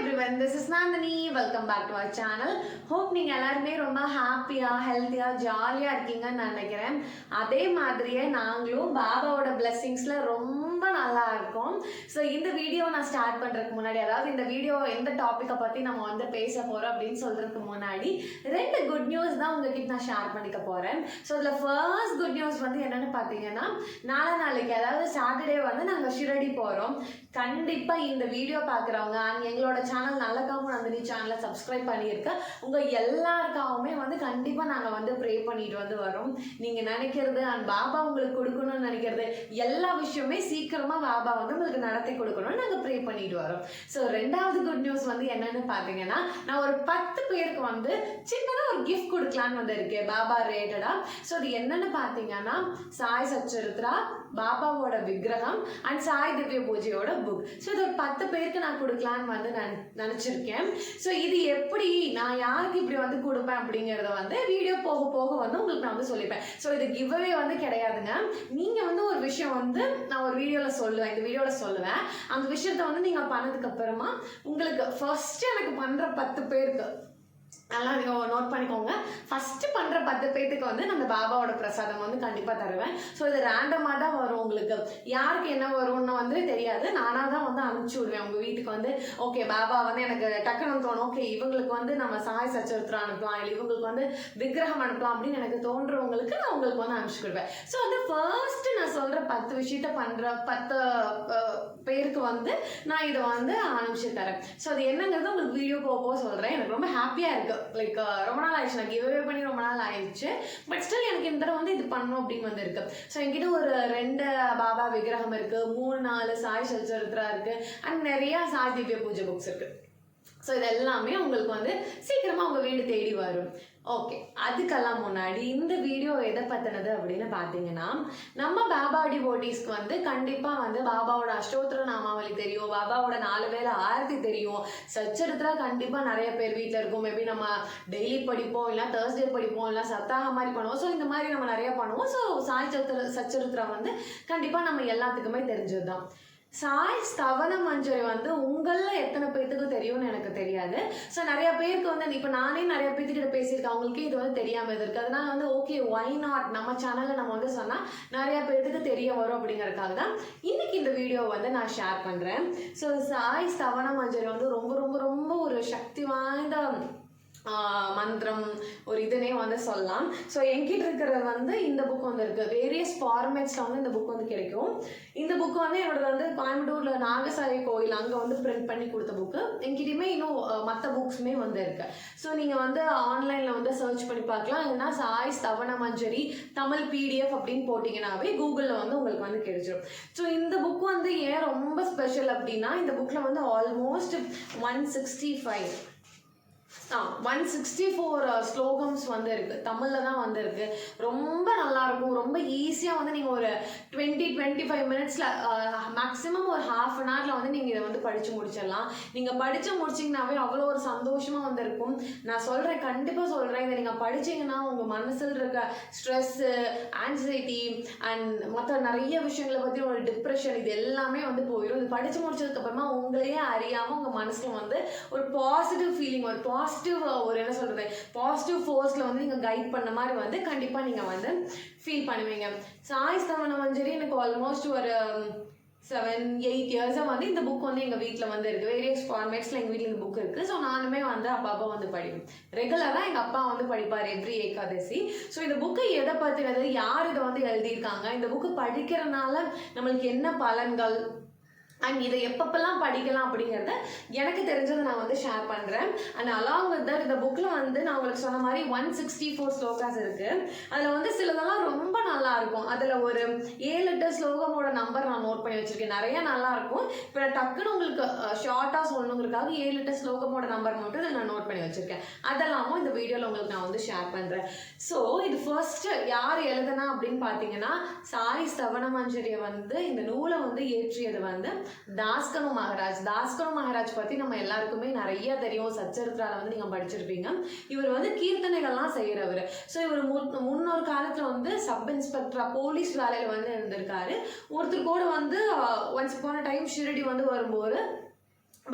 everyone, this is Nandini. Welcome back to our channel. Hope நீங்க எல்லாருமே ரொம்ப ஹாப்பியா ஹெல்த்தியா ஜாலியா இருக்கீங்கன்னு நினைக்கிறேன். அதே மாதிரியே நாங்களும் பாபாவோட பிளெஸிங்ஸ்ல ரொம்ப நல்லா இருக்கோம். ஸோ இந்த வீடியோ நான் ஸ்டார்ட் பண்றதுக்கு முன்னாடி, அதாவது இந்த வீடியோ எந்த டாபிக்கை பத்தி நம்ம வந்து பேச போறோம் அப்படின்னு சொல்றதுக்கு முன்னாடி 2 குட் நியூஸ் தான் உங்ககிட்ட நான் ஷேர் பண்ணிக்க போறேன். ஸோ இதுல ஃபர்ஸ்ட் குட் நியூஸ் வந்து என்னன்னு பாத்தீங்கன்னா, நாளைக்கு அதாவது சாட்டர்டே வந்து நாங்க ஷிரடி போறோம். கண்டிப்பா இந்த வீடியோ பாக்குறவங்க எங்களோட சேனல் நல்லகாம நந்தினி சேனலை சப்ஸ்கிரைப் பண்ணியிருக்க உங்க எல்லாருக்காகவுமே வந்து கண்டிப்பா நாங்க வந்து ப்ரே பண்ணிட்டு வந்து வரோம். நீங்க நினைக்கிறது அண்ட் பாபா உங்களுக்கு கொடுக்கணும்னு நினைக்கிறது எல்லா விஷயமே சீக்கிரமா பாபா வந்து உங்களுக்கு நடத்தி கொடுக்கணும்னு நாங்க ப்ரே பண்ணிட்டு வரோம். ஸோ 2வது குட் நியூஸ் வந்து என்னன்னு பாத்தீங்கன்னா, நான் ஒரு 10 பேருக்கு வந்து சின்னதா ஒரு கிஃப்ட் கொடுக்கலான்னு வந்து இருக்கேன் பாபா ரிலேட்டடா. ஸோ அது என்னன்னு பாத்தீங்கன்னா, சாய் சச்சரித்ரா, பாபாவோட விக்கிரகம் அண்ட் சாய் திவ்ய பூஜையோட புக். ஸோ இது ஒரு 10 பேருக்கு நான் கொடுக்கலான்னு வந்து நினைச்சிருக்கேன். ஸோ இது எப்படி நான் யாருக்கு இப்படி வந்து கொடுப்பேன் அப்படிங்கிறத வந்து வீடியோ போக போக வந்து உங்களுக்கு நான் வந்து சொல்லிப்பேன். ஸோ இது கிவ்அவே வந்து கிடையாதுங்க. நீங்க வந்து ஒரு விஷயம் வந்து நான் ஒரு வீடியோல சொல்லுவேன், இந்த வீடியோல சொல்லுவேன். அந்த விஷயத்த வந்து நீங்க பண்ணதுக்கு அப்புறமா உங்களுக்கு ஃபர்ஸ்ட் எனக்கு பண்ற 10 பேருக்கு நல்லா நோட் பண்ணிக்கோங்க. ஃபர்ஸ்ட் பண்ற 10 பேருக்கு வந்து நம்ம பாபாவோட பிரசாதம் வந்து கண்டிப்பா தருவேன். ஸோ இது ரேண்டமா தான் வரும். உங்களுக்கு யாருக்கு என்ன வரும்னு வந்து தெரியாது. நானா தான் வந்து அனுப்பிச்சு விடுவேன் உங்க வீட்டுக்கு வந்து. ஓகே, பாபா வந்து எனக்கு டக்குன்னு தோணும், ஓகே இவங்களுக்கு வந்து நம்ம சாய் சச்சரித்ரா அனுப்பலாம், இல்லை இவங்களுக்கு வந்து விக்கிரகம் அனுப்பலாம் அப்படின்னு எனக்கு தோன்றவங்களுக்கு நான் உங்களுக்கு வந்து அனுப்பிச்சு விடுவேன். ஸோ வந்து ஃபர்ஸ்ட் நான் சொல்ற 10 விஷயத்த பண்ற 10 பேருக்கு வந்து நான் இதை வந்து அனுப்பிச்சு தரேன். ஸோ அது என்னங்கிறது உங்களுக்கு வீடியோ போக சொல்றேன். எனக்கு ரொம்ப ஹாப்பியா இருக்கு. லைக் ரொம்ப நாள் ஆயிடுச்சு, நான் கிவ்அவே பண்ணி ரொம்ப நாள் ஆயிடுச்சு. பட் ஸ்டில் எனக்கு இந்த தடவை வந்து இது பண்ணணும் அப்படின்னு வந்து இருக்கு. ஸோ என்கிட்ட ஒரு 2 பாபா விக்கிரகம் இருக்கு, 3-4 சாய் சச்சரித்ரா இருக்கு அண்ட் நிறைய சாய் திவ்ய பூஜை புக்ஸ் இருக்கு. ஸோ இது எல்லாமே உங்களுக்கு வந்து சீக்கிரமா உங்க வீடு தேடி வரும். ஓகே, அதுக்கெல்லாம் முன்னாடி இந்த வீடியோ எதை பத்தினது அப்படின்னு பாத்தீங்கன்னா, நம்ம பாபா டிவோட்டீஸ்க்கு வந்து கண்டிப்பா வந்து பாபாவோட அஷ்டோத்திர நாமாவளி தெரியும், பாபாவோட 4 வேளை ஆரத்தி தெரியும், சச்சரித்ரா கண்டிப்பா நிறைய பேர் வீட்டில் இருக்கும். மேபி நம்ம டெய்லி படிப்போம், இல்லை தேர்ஸ்டே படிப்போம், இல்லை சப்தாக மாதிரி பண்ணுவோம். ஸோ இந்த மாதிரி நம்ம நிறைய பண்ணுவோம். ஸோ சாய் சச்சரித்ரா வந்து கண்டிப்பா நம்ம எல்லாத்துக்குமே தெரிஞ்சதுதான். சாய் ஸ்தவன மஞ்சரி வந்து உங்களில் எத்தனை பேர்த்துக்கு தெரியும்னு எனக்கு தெரியாது. ஸோ நிறைய பேருக்கு வந்து இப்போ நானே நிறைய பேர்த்துக்கிட்ட பேசியிருக்கேன், அவங்களுக்கே இது வந்து தெரியாமல் இருக்கு. அதனால வந்து ஓகே, ஒய் நாட் நம்ம சேனலில் நம்ம வந்து சொன்னால் நிறைய பேர்த்துக்கு தெரிய வரும் அப்படிங்கிறதுக்காக தான் இன்னைக்கு இந்த வீடியோ வந்து நான் ஷேர் பண்ணுறேன். ஸோ சாய் ஸ்தவன மஞ்சரி வந்து ரொம்ப ரொம்ப ரொம்ப ஒரு சக்தி வாய்ந்த மந்திரம், ஒரு இதுனே வந்து சொல்லலாம். ஸோ என்கிட்ட இருக்கிறது வந்து இந்த புக் வந்து இருக்கு. வேரியஸ் ஃபார்மேட்ஸ்ல வந்து இந்த புக் வந்து கிடைக்கும். இந்த புக் வந்து என்னோட வந்து கோயம்புத்தூர்ல நாகசாயி கோயில் அங்கே வந்து பிரிண்ட் பண்ணி கொடுத்த புக்கு. என்கிட்டயுமே இன்னும் மற்ற புக்ஸுமே வந்து இருக்கு. ஸோ நீங்க வந்து ஆன்லைன்ல வந்து சர்ச் பண்ணி பார்க்கலாம். இல்லைன்னா சாய் ஸ்தவன மஞ்சரி தமிழ் PDF அப்படின்னு போட்டிங்கன்னாவே கூகுளில் வந்து உங்களுக்கு வந்து கிடைச்சிடும். ஸோ இந்த புக் வந்து ஏன் ரொம்ப ஸ்பெஷல் அப்படின்னா, இந்த புக்கில் வந்து ஆல்மோஸ்ட் 164 ஸ்லோகம்ஸ் வந்து இருக்கு. தமிழ்ல தான் வந்து இருக்கு. ரொம்ப நல்லா இருக்கும். ரொம்ப ஈஸியா வந்து நீங்க ஒரு 20-25 மினிட்ஸ்ல மேக்ஸிமம் ஒரு ½ an hourல வந்து நீங்க இதை வந்து படிச்சு முடிச்சிடலாம். நீங்க படிச்சு முடிச்சீங்கன்னாவே அவ்வளோ ஒரு சந்தோஷமா வந்து இருக்கும். நான் சொல்றேன், கண்டிப்பா சொல்றேன், இதை நீங்க படிச்சீங்கன்னா உங்க மனசில் இருக்க ஸ்ட்ரெஸ், ஆன்சைட்டி அண்ட் மற்ற நிறைய விஷயங்களை பத்தி ஒரு டிப்ரெஷன் இது எல்லாமே வந்து போயிடும். இது படிச்சு முடிச்சதுக்கு அப்புறமா உங்களையே அறியாம உங்க மனசுல வந்து ஒரு பாசிட்டிவ் ஃபீலிங், ஒரு ஒரு என்ன சொல்றது, பாசிட்டிவ் ஃபோர்ஸ்ல வந்து நீங்க கைட் பண்ண மாதிரி வந்து கண்டிப்பா நீங்க வந்து ஃபீல் பண்ணுவீங்க. சாய் ஸ்தவன மஞ்சரி எனக்கு ஆல்மோஸ்ட் ஒரு 7-8 இயர்ஸா வந்து இந்த புக் வந்து எங்க வீட்டில் வந்து இருக்கு. வேரியஸ் ஃபார்மேட்ஸ்ல எங்க வீட்டில் இந்த புக் இருக்கு. ஸோ நானுமே வந்து அப்பா வந்து படிப்பேன். ரெகுலரா எங்க அப்பா வந்து படிப்பார் எவ்ரி ஏகாதசி. ஸோ இந்த புக்கு எதை பத்தினது, யார் இதை வந்து எழுதியிருக்காங்க, இந்த புக்கு படிக்கிறதுனால நம்மளுக்கு என்ன பலன்கள் அண்ட் இதை எப்பப்பெல்லாம் படிக்கலாம் அப்படிங்கிறத எனக்கு தெரிஞ்சதை நான் வந்து ஷேர் பண்ணுறேன். அண்ட் அலாங் வித் தட் இந்த புக்கில் வந்து நான் உங்களுக்கு சொன்ன மாதிரி 164 ஸ்லோகாஸ் இருக்கு. அதில் வந்து சிலதெல்லாம் ரொம்ப நல்லா இருக்கும். அதில் ஒரு 7-8 ஸ்லோகமோட நம்பர் நான் நோட் பண்ணி வச்சிருக்கேன். நிறைய நல்லா இருக்கும். இப்போ நான் டக்குன்னு உங்களுக்கு ஷார்ட்டாக சொல்லணுங்கிறதுக்காக 7-8 ஸ்லோகமோட நம்பர் மட்டும் இதை நான் நோட் பண்ணி வச்சிருக்கேன். அதெல்லாமும் இந்த வீடியோவில் உங்களுக்கு நான் வந்து ஷேர் பண்ணுறேன். ஸோ இது ஃபர்ஸ்ட் யார் எழுதுனா அப்படின்னு பார்த்தீங்கன்னா, சாய் ஸ்தவன மஞ்சரியை வந்து இந்த நூலை வந்து ஏற்றியது வந்து தாஸ்கனு மகாராஜ் பத்தி நம்ம எல்லாருக்குமே நிறைய தெரியும். சச்சரித்ரால வந்து நீங்க படிச்சிருப்பீங்க. இவர் வந்து கீர்த்தனைகள்லாம் செய்யறவர். ஸோ இவர் முன்னொரு காலத்துல வந்து சப் இன்ஸ்பெக்டரா போலீஸ் வேலையில வந்து இருந்திருக்காரு. ஒருத்தர் கூட வந்து ஒன்ஸ் போன டைம் ஷிரடி வந்து வரும்போது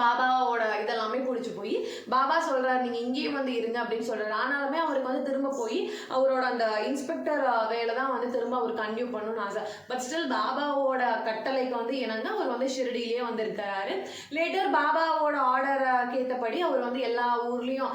பாபாவோட இதெல்லாமே பிடிச்சி போய் பாபா சொல்கிறார் நீங்கள் இங்கேயும் வந்து இருங்க அப்படின்னு சொல்கிறாரு. ஆனாலுமே அவருக்கு வந்து திரும்ப போய் அவரோட அந்த இன்ஸ்பெக்டர் வேலை தான் வந்து திரும்ப அவர் கன்டினியூ பண்ணணும்னு ஆசை. பட் ஸ்டில் பாபாவோட கட்டளைக்கு வந்து இணங்க அவர் வந்து ஷிரடியிலே வந்து இருக்கிறாரு. லேட்டர் பாபாவோட ஆர்டருக்கு ஏற்றபடி அவர் வந்து எல்லா ஊர்லேயும்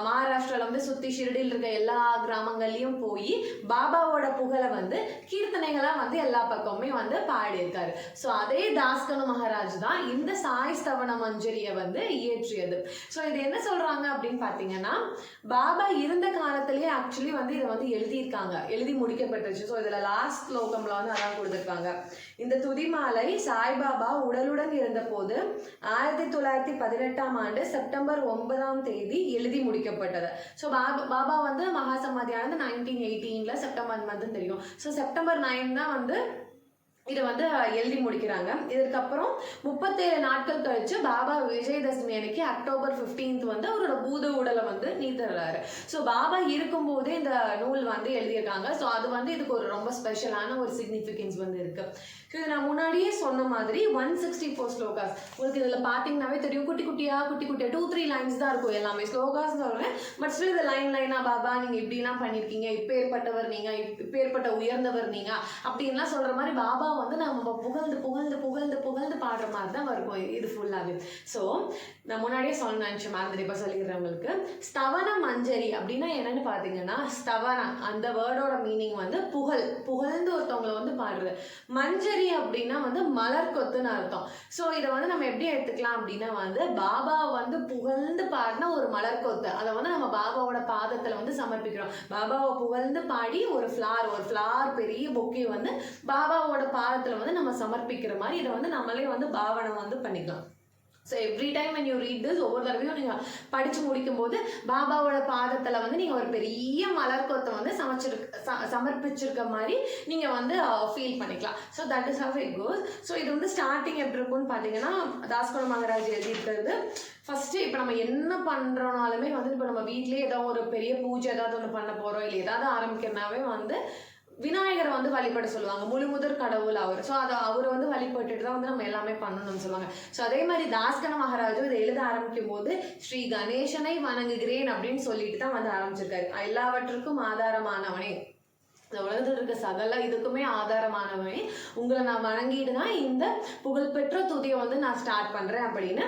மகாராஷ்டிராவில் வந்து சுற்றி ஷிரடியில் இருக்க எல்லா கிராமங்கள்லேயும் போய் பாபாவோட புகழை வந்து கீர்த்தனைகளாக வந்து எல்லா பக்கமுமே வந்து பாடியிருக்காரு. ஸோ அதே தாஸ்கனு மகாராஜ் தான் இந்த சாய் ஸ்தவன மஞ்சரியை வந்து இயற்றியது. ஸோ இது என்ன சொல்றாங்க அப்படின்னு பார்த்தீங்கன்னா, பாபா இருந்த காலத்திலேயே ஆக்சுவலி வந்து இதை வந்து எழுதியிருக்காங்க, எழுதி முடிக்கப்பட்டுருச்சு. ஸோ இதில் லாஸ்ட் ஸ்லோகம்ல வந்து அதான் கொடுத்துருக்காங்க. இந்த துதிமாலை சாய்பாபா உடலுடன் இருந்தபோது 1918 செப்டம்பர் 9 எழுதி முடிக்கப்பட்டது. ஸோ பாபா வந்து மகாசமாதியானது 1918 செப்டம்பர் மந்த்னு தெரியும். ஸோ செப்டம்பர் 9 தான் வந்து இதை வந்து எழுதி முடிக்கிறாங்க. இதற்கப்புறம் 37 நாட்கள் கழிச்சு பாபா விஜயதசமி அன்னைக்கு அக்டோபர் 15 வந்து அவரோட பூத உடலை வந்து நீத்துறாரு. ஸோ பாபா இருக்கும்போதே இந்த நூல் வந்து எழுதியிருக்காங்க. ஸோ அது வந்து இதுக்கு ஒரு ரொம்ப ஸ்பெஷலான ஒரு சிக்னிஃபிகன்ஸ் வந்து இருக்கு. இது நான் முன்னாடியே சொன்ன மாதிரி 164 ஸ்லோகாஸ். உங்களுக்கு இதில் பார்த்தீங்கன்னாவே தெரியும், குட்டி குட்டியாக 2-3 லைன்ஸ் தான் இருக்கும். எல்லாமே ஸ்லோகாஸ் சொல்கிறேன், பட் ஸ்டில் இது லைனாக பாபா நீங்கள் இப்படிலாம் பண்ணியிருக்கீங்க, இப்பேற்பட்டவர் நீங்கள், இப்பேற்பட்ட உயர்ந்தவர் நீங்கள் அப்படின்லாம் சொல்கிற மாதிரி பாபா வந்து நம்ம புகழ்ந்து புகழ்ந்து புகழ்ந்து புகழ்ந்து பாடுற மாதிரி தான் இருக்கும் இது ஃபுல்லாகவே. ஸோ நான் முன்னாடியே சொல்ல நினச்சேன், மாதிரி இப்போ சொல்லிக்கிறவங்களுக்கு ஸ்தவன மஞ்சரி அப்படின்னா என்னன்னு பார்த்தீங்கன்னா, ஸ்தவனம் அந்த வேர்டோட மீனிங் வந்து புகழ்ந்து ஒருத்தவங்களை வந்து பாடுறது. மஞ்சரி அப்படின்னா வந்து மலர் கொத்துன்னு அர்த்தம். ஸோ இதை வந்து நம்ம எப்படி எடுத்துக்கலாம் அப்படின்னா வந்து பாபா வந்து புகழ்ந்து பாடினா ஒரு மலர் கொத்து, அதை வந்து நம்ம பாபாவோட பாதத்தில் வந்து சமர்ப்பிக்கிறோம். பாபாவை புகழ்ந்து பாடி ஒரு ஃப்ளார் பெரிய பொக்கே வந்து பாபாவோட பாதத்தில் வந்து நம்ம சமர்ப்பிக்கிற மாதிரி இதை வந்து நம்மளே வந்து பாவனை வந்து பண்ணிக்கலாம். So every time when you read this, ஒவ்வொரு தடவையும் நீங்கள் படித்து முடிக்கும் போது பாபாவோட பாதத்தில் வந்து நீங்கள் ஒரு பெரிய மலர்கொத்தை வந்து சமர்ப்பிச்சிருக்க மாதிரி நீங்கள் வந்து ஃபீல் பண்ணிக்கலாம். So that is how it goes. So இது வந்து ஸ்டார்டிங் எப்படி இருக்கும்னு பார்த்தீங்கன்னா, தாஸ்கனு மகாராஜ் எழுதியிருக்கிறது ஃபஸ்ட்டு இப்போ நம்ம என்ன பண்ணுறோனாலுமே வந்து இப்போ நம்ம வீட்லேயே ஏதாவது ஒரு பெரிய பூஜை ஏதாவது ஒன்று பண்ண போகிறோம், இல்லை ஏதாவது ஆரம்பிக்கிறனாவே வந்து விநாயகரை வந்து வழிபட சொல்லுவாங்க, முழு முதற் கடவுள் அவர். ஸோ அதை அவர் வந்து வழிபட்டுட்டு தான் வந்து நம்ம எல்லாமே பண்ணணும்னு சொல்லுவாங்க. ஸோ அதே மாதிரி தாஸ்கன மகாராஜும் இதை எழுத ஆரம்பிக்கும் போது ஸ்ரீ கணேசனை வணங்குகிறேன் அப்படின்னு சொல்லிட்டு தான் வந்து ஆரம்பிச்சிருக்காரு. எல்லாவற்றுக்கும் ஆதாரமானவனே, இந்த உலகத்தில் இருக்க சகல இதுக்குமே ஆதாரமானவனே, உங்களை நான் வணங்கிட்டு தான் இந்த புகழ்பெற்ற துதியை வந்து நான் ஸ்டார்ட் பண்ணுறேன் அப்படின்னு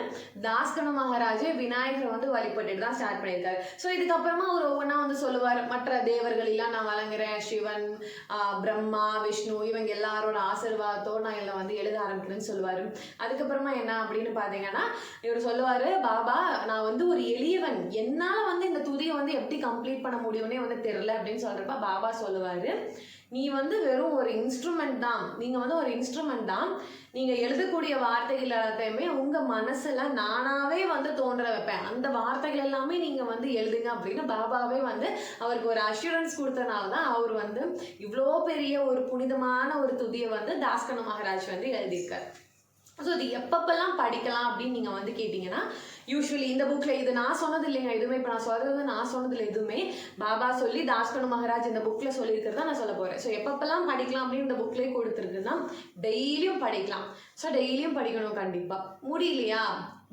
தாஸ்கன மகாராஜே விநாயகரை வந்து வழிபட்டுட்டு தான் ஸ்டார்ட் பண்ணியிருக்காரு. ஸோ இதுக்கப்புறமா அவர் ஒவ்வொன்றா வந்து சொல்லுவார், மற்ற தேவர்களெல்லாம் நான் வழங்குறேன், சிவன், பிரம்மா, விஷ்ணு இவங்க எல்லாரோட ஆசீர்வாதத்தோடு நான் இதில் வந்து எழுத ஆரம்பிக்கிறேன்னு சொல்லுவார். அதுக்கப்புறமா என்ன அப்படின்னு பார்த்தீங்கன்னா, இவர் சொல்லுவார், பாபா நான் வந்து ஒரு எளியவன், என்னால் வந்து இந்த துதியை வந்து எப்படி கம்ப்ளீட் பண்ண முடியும்னே வந்து தெரில அப்படின்னு சொல்கிறப்ப பாபா சொல்லுவார், நீ வந்து வெறும் ஒரு இன்ஸ்ட்ருமெண்ட் தான், நீங்கள் வந்து ஒரு இன்ஸ்ட்ருமெண்ட் தான், நீங்கள் எழுதக்கூடிய வார்த்தைகள் எல்லாத்தையுமே உங்கள் மனசில் நானாகவே வந்து தோன்ற வைப்பேன், அந்த வார்த்தைகள் எல்லாமே நீங்கள் வந்து எழுதுங்க அப்படின்னு பாபாவே வந்து அவருக்கு ஒரு அஷூரன்ஸ் கொடுத்தனால தான் அவர் வந்து இவ்வளோ பெரிய ஒரு புனிதமான ஒரு துதியை வந்து தாஸ்கன மகாராஜ் வந்து எழுதியிருக்கார். ஸோ இது எப்பப்பெல்லாம் படிக்கலாம் அப்படின்னு நீங்கள் வந்து கேட்டிங்கன்னா, யூஸ்வலி இந்த புக்கில் இது நான் சொன்னது இல்லைங்க, எதுவுமே இப்போ நான் சொல்கிறது நான் சொன்னதில் எதுவுமே பாபா சொல்லி தாஸ்கனு மகாராஜ் இந்த புக்கில் சொல்லியிருக்கிறதா நான் சொல்ல போகிறேன். ஸோ எப்பப்பெல்லாம் படிக்கலாம் அப்படின்னு இந்த புக்லேயே கொடுத்துருக்குன்னா, டெய்லியும் படிக்கலாம். ஸோ டெய்லியும் படிக்கணும் கண்டிப்பாக. முடியலையா